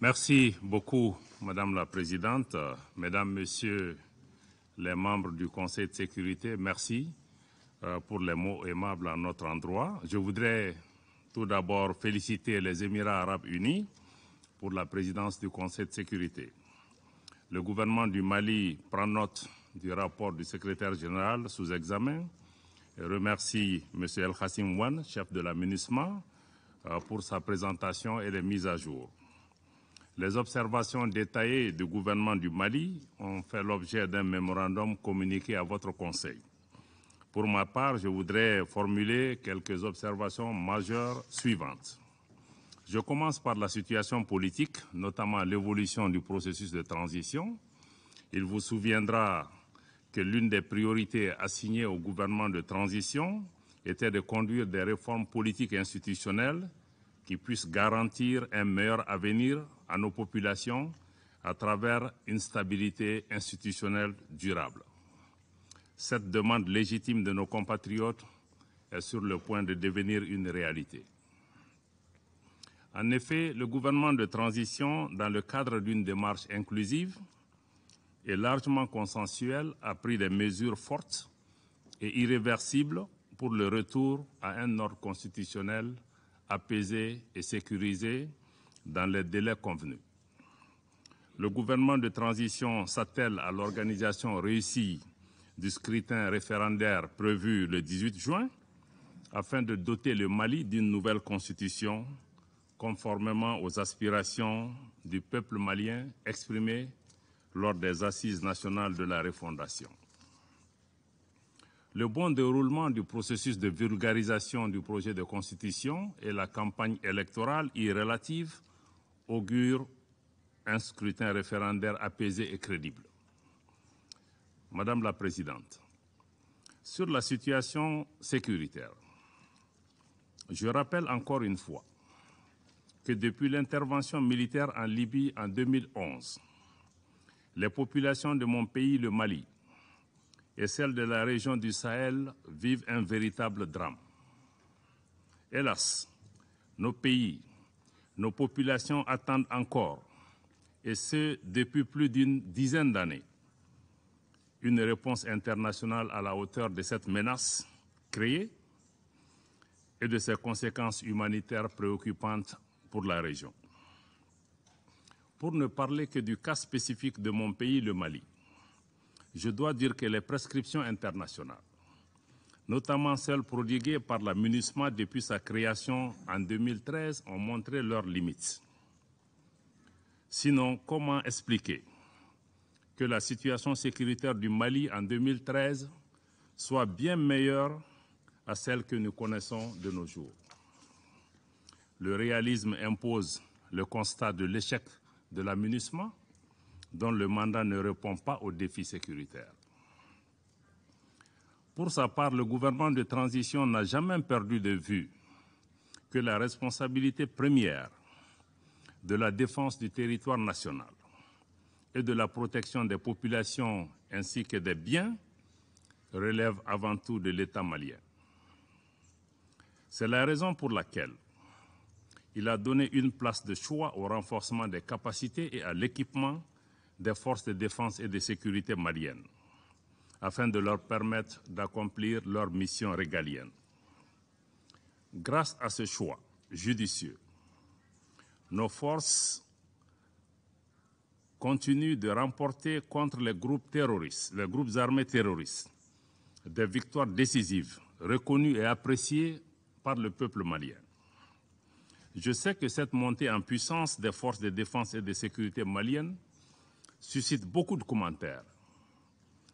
Merci beaucoup, Madame la Présidente. Mesdames, Messieurs les membres du Conseil de sécurité, merci pour les mots aimables à notre endroit. Je voudrais tout d'abord féliciter les Émirats arabes unis pour la présidence du Conseil de sécurité. Le gouvernement du Mali prend note du rapport du secrétaire général sous examen et remercie M. El Khassim Wan, chef de la MINUSMA, pour sa présentation et les mises à jour. Les observations détaillées du gouvernement du Mali ont fait l'objet d'un mémorandum communiqué à votre Conseil. Pour ma part, je voudrais formuler quelques observations majeures suivantes. Je commence par la situation politique, notamment l'évolution du processus de transition. Il vous souviendra que l'une des priorités assignées au gouvernement de transition était de conduire des réformes politiques et institutionnelles qui puissent garantir un meilleur avenir à nos populations à travers une stabilité institutionnelle durable. Cette demande légitime de nos compatriotes est sur le point de devenir une réalité. En effet, le gouvernement de transition, dans le cadre d'une démarche inclusive et largement consensuelle, a pris des mesures fortes et irréversibles pour le retour à un ordre constitutionnel apaisé et sécurisé dans les délais convenus. Le gouvernement de transition s'attelle à l'organisation réussie du scrutin référendaire prévu le 18 juin afin de doter le Mali d'une nouvelle constitution conformément aux aspirations du peuple malien exprimées lors des assises nationales de la refondation. Le bon déroulement du processus de vulgarisation du projet de constitution et la campagne électorale y relative augurent un scrutin référendaire apaisé et crédible. Madame la Présidente, sur la situation sécuritaire, je rappelle encore une fois que depuis l'intervention militaire en Libye en 2011, les populations de mon pays, le Mali, et celles de la région du Sahel vivent un véritable drame. Hélas, nos pays, nos populations attendent encore, et ce depuis plus d'une dizaine d'années, une réponse internationale à la hauteur de cette menace créée et de ses conséquences humanitaires préoccupantes pour la région. Pour ne parler que du cas spécifique de mon pays, le Mali, je dois dire que les prescriptions internationales, notamment celles prodiguées par la MINUSMA depuis sa création en 2013, ont montré leurs limites. Sinon, comment expliquer que la situation sécuritaire du Mali en 2013 soit bien meilleure à celle que nous connaissons de nos jours? Le réalisme impose le constat de l'échec de la MINUSMA, dont le mandat ne répond pas aux défis sécuritaires. Pour sa part, le gouvernement de transition n'a jamais perdu de vue que la responsabilité première de la défense du territoire national et de la protection des populations ainsi que des biens relève avant tout de l'État malien. C'est la raison pour laquelle il a donné une place de choix au renforcement des capacités et à l'équipement des forces de défense et de sécurité maliennes, afin de leur permettre d'accomplir leur mission régalienne. Grâce à ce choix judicieux, nos forces continuent de remporter contre les groupes terroristes, les groupes armés terroristes, des victoires décisives, reconnues et appréciées par le peuple malien. Je sais que cette montée en puissance des forces de défense et de sécurité maliennes suscite beaucoup de commentaires,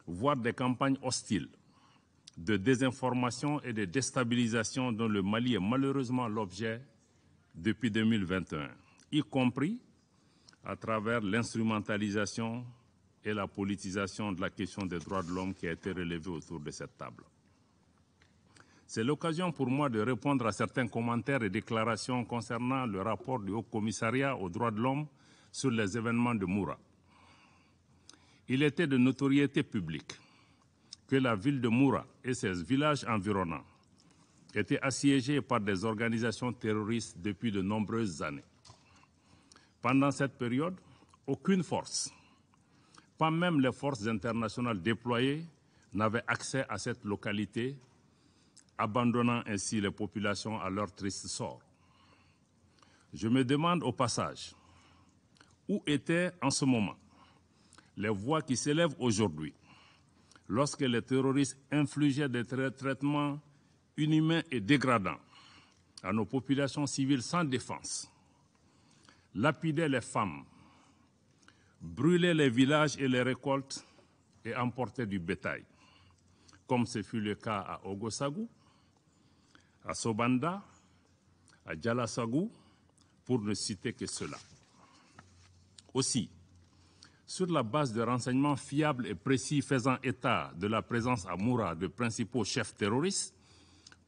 voire des campagnes hostiles de désinformation et de déstabilisation dont le Mali est malheureusement l'objet depuis 2021, y compris à travers l'instrumentalisation et la politisation de la question des droits de l'homme qui a été relevée autour de cette table. C'est l'occasion pour moi de répondre à certains commentaires et déclarations concernant le rapport du Haut Commissariat aux droits de l'homme sur les événements de Moura. Il était de notoriété publique que la ville de Moura et ses villages environnants étaient assiégés par des organisations terroristes depuis de nombreuses années. Pendant cette période, aucune force, pas même les forces internationales déployées, n'avait accès à cette localité, abandonnant ainsi les populations à leur triste sort. Je me demande au passage, où étaient en ce moment les voix qui s'élèvent aujourd'hui lorsque les terroristes infligeaient des traitements inhumains et dégradants à nos populations civiles sans défense, lapidaient les femmes, brûlaient les villages et les récoltes et emportaient du bétail, comme ce fut le cas à Ogosagou, à Sobanda, à Djalasagou, pour ne citer que cela. Aussi, sur la base de renseignements fiables et précis faisant état de la présence à Moura de principaux chefs terroristes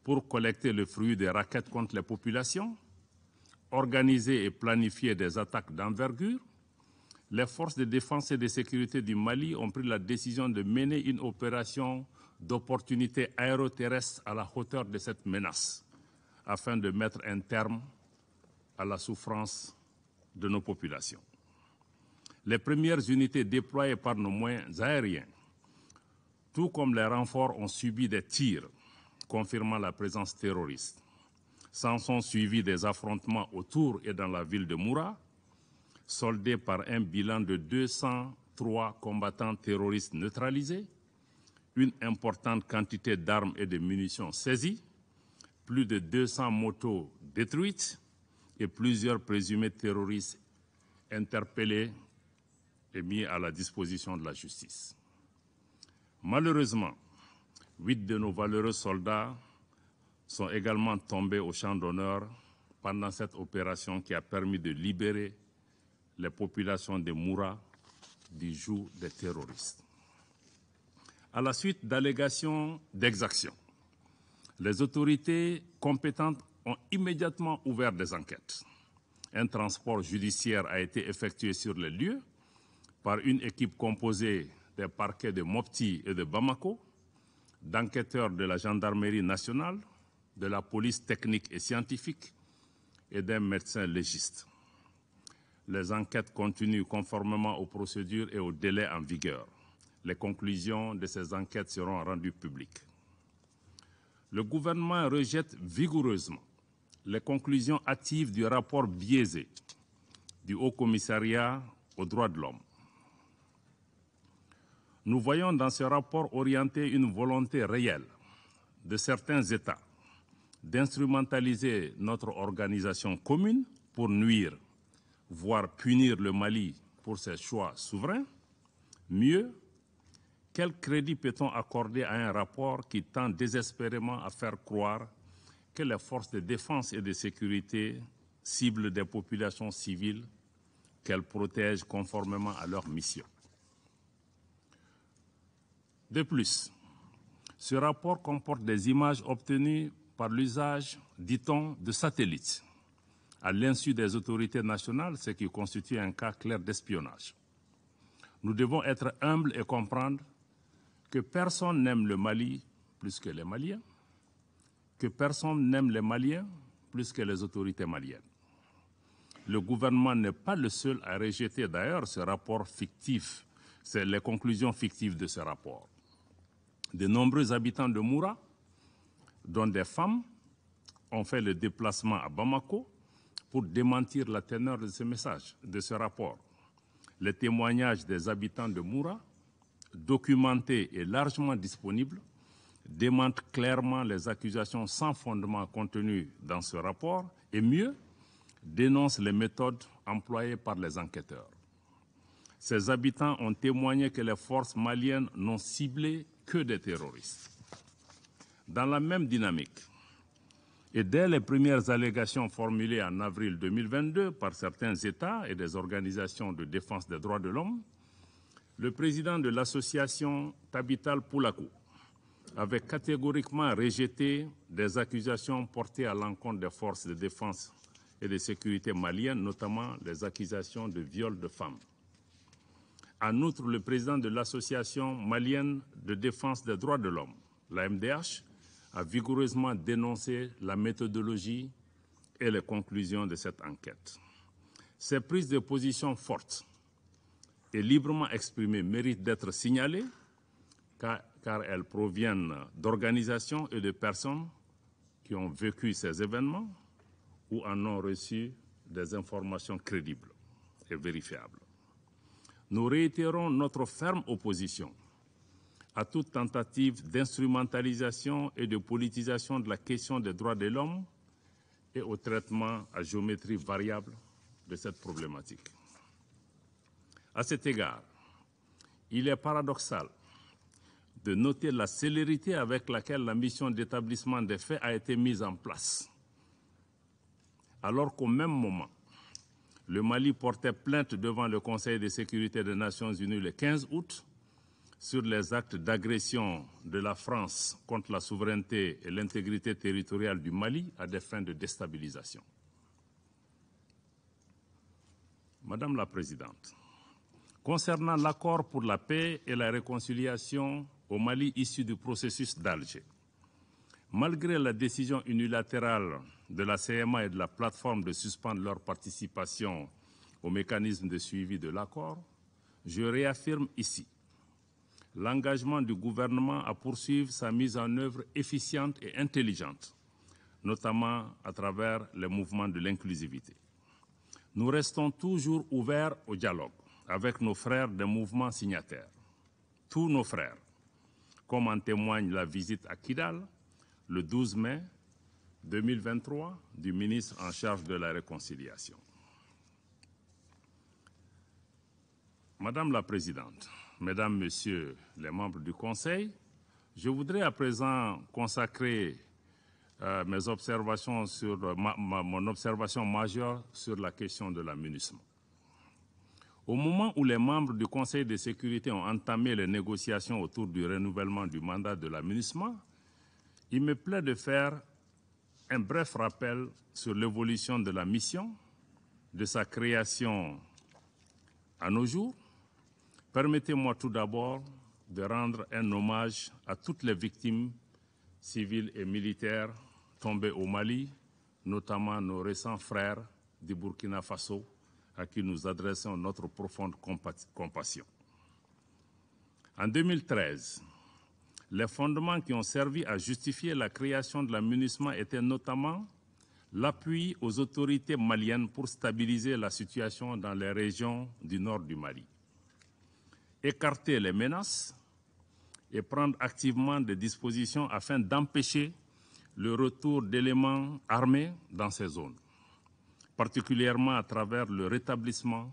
pour collecter le fruit des rackets contre les populations, organiser et planifier des attaques d'envergure, les forces de défense et de sécurité du Mali ont pris la décision de mener une opération d'opportunité aéroterrestre à la hauteur de cette menace, afin de mettre un terme à la souffrance de nos populations. Les premières unités déployées par nos moyens aériens, tout comme les renforts, ont subi des tirs, confirmant la présence terroriste. S'en sont suivis des affrontements autour et dans la ville de Moura, soldés par un bilan de 203 combattants terroristes neutralisés, une importante quantité d'armes et de munitions saisies, plus de 200 motos détruites et plusieurs présumés terroristes interpellés et mis à la disposition de la justice. Malheureusement, 8 de nos valeureux soldats sont également tombés au champ d'honneur pendant cette opération qui a permis de libérer les populations de Moura du joug des terroristes. À la suite d'allégations d'exactions, les autorités compétentes ont immédiatement ouvert des enquêtes. Un transport judiciaire a été effectué sur les lieux par une équipe composée des parquets de Mopti et de Bamako, d'enquêteurs de la gendarmerie nationale, de la police technique et scientifique et d'un médecin légiste. Les enquêtes continuent conformément aux procédures et aux délais en vigueur. Les conclusions de ces enquêtes seront rendues publiques. Le gouvernement rejette vigoureusement les conclusions hâtives du rapport biaisé du Haut Commissariat aux droits de l'homme. Nous voyons dans ce rapport orienté une volonté réelle de certains États d'instrumentaliser notre organisation commune pour nuire, voire punir le Mali pour ses choix souverains. Mieux, quel crédit peut-on accorder à un rapport qui tend désespérément à faire croire que les forces de défense et de sécurité ciblent des populations civiles qu'elles protègent conformément à leur mission? De plus, ce rapport comporte des images obtenues par l'usage, dit-on, de satellites, à l'insu des autorités nationales, ce qui constitue un cas clair d'espionnage. Nous devons être humbles et comprendre que personne n'aime le Mali plus que les Maliens, que personne n'aime les Maliens plus que les autorités maliennes. Le gouvernement n'est pas le seul à rejeter d'ailleurs ce rapport fictif, c'est les conclusions fictives de ce rapport. De nombreux habitants de Moura, dont des femmes, ont fait le déplacement à Bamako pour démentir la teneur de ce message, de ce rapport. Les témoignages des habitants de Moura, documentés et largement disponibles, démentent clairement les accusations sans fondement contenues dans ce rapport et mieux, dénoncent les méthodes employées par les enquêteurs. Ces habitants ont témoigné que les forces maliennes n'ont ciblé que des terroristes. Dans la même dynamique, et dès les premières allégations formulées en avril 2022 par certains États et des organisations de défense des droits de l'homme, le président de l'association Tabital Poulakou avait catégoriquement rejeté des accusations portées à l'encontre des forces de défense et de sécurité maliennes, notamment les accusations de viol de femmes. En outre, le président de l'Association malienne de défense des droits de l'homme, la MDH, a vigoureusement dénoncé la méthodologie et les conclusions de cette enquête. Ces prises de position fortes et librement exprimées méritent d'être signalées car elles proviennent d'organisations et de personnes qui ont vécu ces événements ou en ont reçu des informations crédibles et vérifiables. Nous réitérons notre ferme opposition à toute tentative d'instrumentalisation et de politisation de la question des droits de l'homme et au traitement à géométrie variable de cette problématique. À cet égard, il est paradoxal de noter la célérité avec laquelle la mission d'établissement des faits a été mise en place, alors qu'au même moment, le Mali portait plainte devant le Conseil de sécurité des Nations Unies le 15 août sur les actes d'agression de la France contre la souveraineté et l'intégrité territoriale du Mali à des fins de déstabilisation. Madame la Présidente, concernant l'accord pour la paix et la réconciliation au Mali issu du processus d'Alger, malgré la décision unilatérale de la CMA et de la plateforme de suspendre leur participation au mécanisme de suivi de l'accord, je réaffirme ici l'engagement du gouvernement à poursuivre sa mise en œuvre efficiente et intelligente, notamment à travers les mouvements de l'inclusivité. Nous restons toujours ouverts au dialogue avec nos frères des mouvements signataires, tous nos frères, comme en témoigne la visite à Kidal le 12 mai 2023 du ministre en charge de la réconciliation. Madame la Présidente, Mesdames, Messieurs les membres du Conseil, je voudrais à présent consacrer mes observations sur mon observation majeure sur la question de la MINUSMA. Au moment où les membres du Conseil de sécurité ont entamé les négociations autour du renouvellement du mandat de la MINUSMA, il me plaît de faire un bref rappel sur l'évolution de la mission, de sa création à nos jours. Permettez-moi tout d'abord de rendre un hommage à toutes les victimes civiles et militaires tombées au Mali, notamment nos récents frères du Burkina Faso, à qui nous adressons notre profonde compassion. En 2013, les fondements qui ont servi à justifier la création de la MINUSMA étaient notamment l'appui aux autorités maliennes pour stabiliser la situation dans les régions du nord du Mali, écarter les menaces et prendre activement des dispositions afin d'empêcher le retour d'éléments armés dans ces zones, particulièrement à travers le rétablissement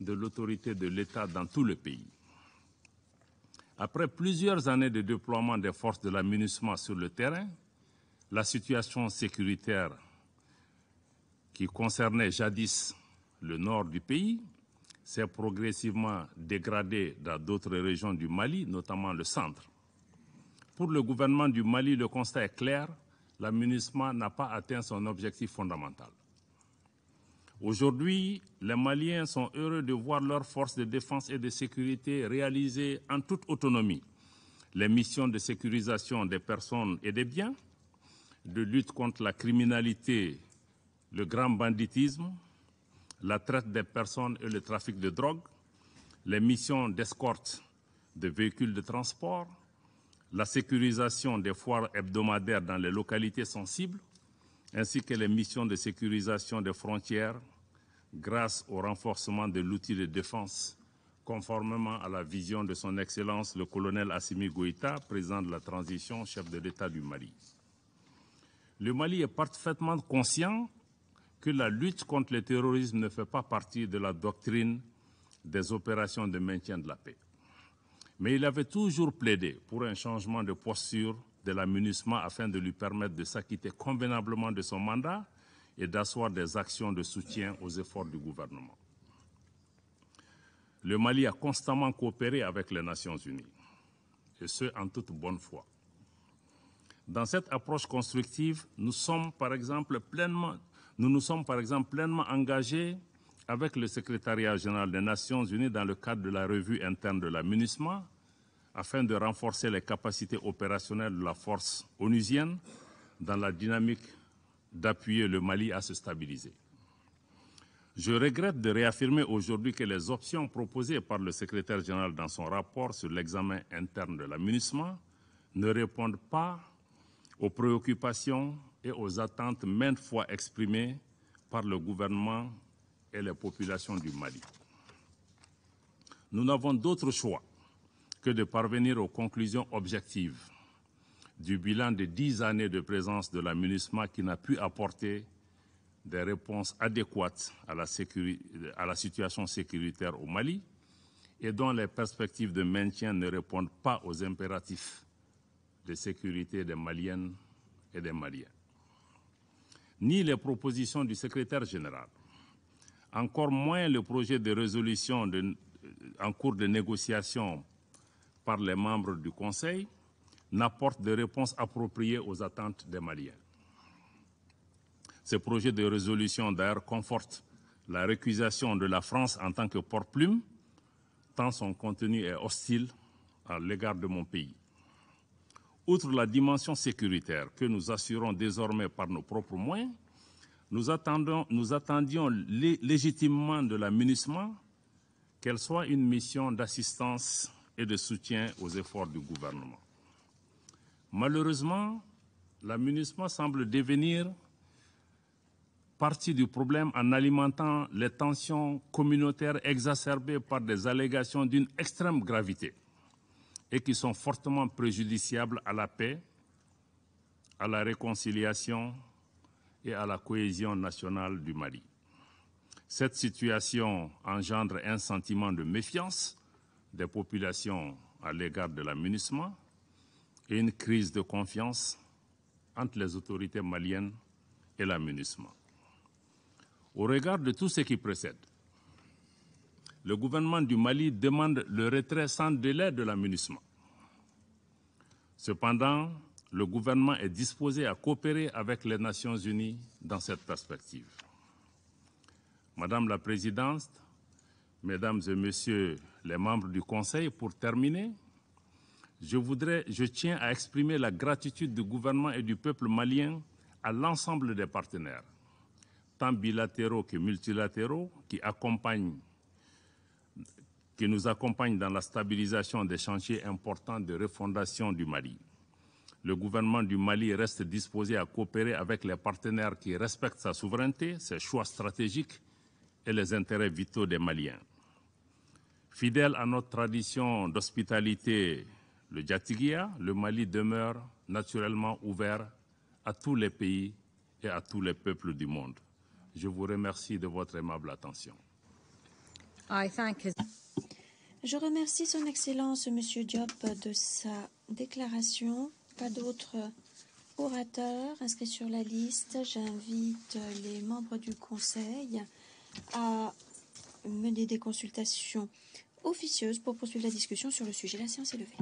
de l'autorité de l'État dans tout le pays. Après plusieurs années de déploiement des forces de la MINUSMA sur le terrain, la situation sécuritaire qui concernait jadis le nord du pays s'est progressivement dégradée dans d'autres régions du Mali, notamment le centre. Pour le gouvernement du Mali, le constat est clair, la MINUSMA n'a pas atteint son objectif fondamental. Aujourd'hui, les Maliens sont heureux de voir leurs forces de défense et de sécurité réaliser en toute autonomie les missions de sécurisation des personnes et des biens, de lutte contre la criminalité, le grand banditisme, la traite des personnes et le trafic de drogue, les missions d'escorte de véhicules de transport, la sécurisation des foires hebdomadaires dans les localités sensibles, ainsi que les missions de sécurisation des frontières grâce au renforcement de l'outil de défense, conformément à la vision de son Excellence le colonel Assimi Goïta, président de la transition, chef de l'État du Mali. Le Mali est parfaitement conscient que la lutte contre le terrorisme ne fait pas partie de la doctrine des opérations de maintien de la paix. Mais il avait toujours plaidé pour un changement de posture de la MINUSMA afin de lui permettre de s'acquitter convenablement de son mandat et d'asseoir des actions de soutien aux efforts du gouvernement. Le Mali a constamment coopéré avec les Nations Unies, et ce, en toute bonne foi. Dans cette approche constructive, nous nous sommes par exemple pleinement engagés avec le Secrétariat général des Nations Unies dans le cadre de la revue interne de la MINUSMA, afin de renforcer les capacités opérationnelles de la force onusienne dans la dynamique d'appuyer le Mali à se stabiliser. Je regrette de réaffirmer aujourd'hui que les options proposées par le secrétaire général dans son rapport sur l'examen interne de la MINUSMA ne répondent pas aux préoccupations et aux attentes maintes fois exprimées par le gouvernement et les populations du Mali. Nous n'avons d'autre choix que de parvenir aux conclusions objectives du bilan de 10 années de présence de la MINUSMA qui n'a pu apporter des réponses adéquates à la situation sécuritaire au Mali et dont les perspectives de maintien ne répondent pas aux impératifs de sécurité des Maliennes et des Maliens. Ni les propositions du secrétaire général, encore moins le projet de résolution en cours de négociation par les membres du Conseil, n'apportent de réponses appropriées aux attentes des Maliens. Ce projet de résolution, d'ailleurs, conforte la récusation de la France en tant que porte-plume, tant son contenu est hostile à l'égard de mon pays. Outre la dimension sécuritaire que nous assurons désormais par nos propres moyens, nous attendions légitimement de la MINUSMA qu'elle soit une mission d'assistance et de soutien aux efforts du gouvernement. Malheureusement, la MINUSMA semble devenir partie du problème en alimentant les tensions communautaires exacerbées par des allégations d'une extrême gravité et qui sont fortement préjudiciables à la paix, à la réconciliation et à la cohésion nationale du Mali. Cette situation engendre un sentiment de méfiance des populations à l'égard de la MINUSMA et une crise de confiance entre les autorités maliennes et la MINUSMA. Au regard de tout ce qui précède, le gouvernement du Mali demande le retrait sans délai de la MINUSMA. Cependant, le gouvernement est disposé à coopérer avec les Nations unies dans cette perspective. Madame la Présidente, Mesdames et Messieurs les membres du Conseil, pour terminer, je tiens à exprimer la gratitude du gouvernement et du peuple malien à l'ensemble des partenaires, tant bilatéraux que multilatéraux, qui nous accompagnent dans la stabilisation des chantiers importants de refondation du Mali. Le gouvernement du Mali reste disposé à coopérer avec les partenaires qui respectent sa souveraineté, ses choix stratégiques et les intérêts vitaux des Maliens. Fidèle à notre tradition d'hospitalité, le Djatigia, le Mali demeure naturellement ouvert à tous les pays et à tous les peuples du monde. Je vous remercie de votre aimable attention. Je remercie Son Excellence M. Diop de sa déclaration. Pas d'autres orateurs inscrits sur la liste. J'invite les membres du Conseil à mener des consultations officieuses pour poursuivre la discussion sur le sujet. La séance est levée.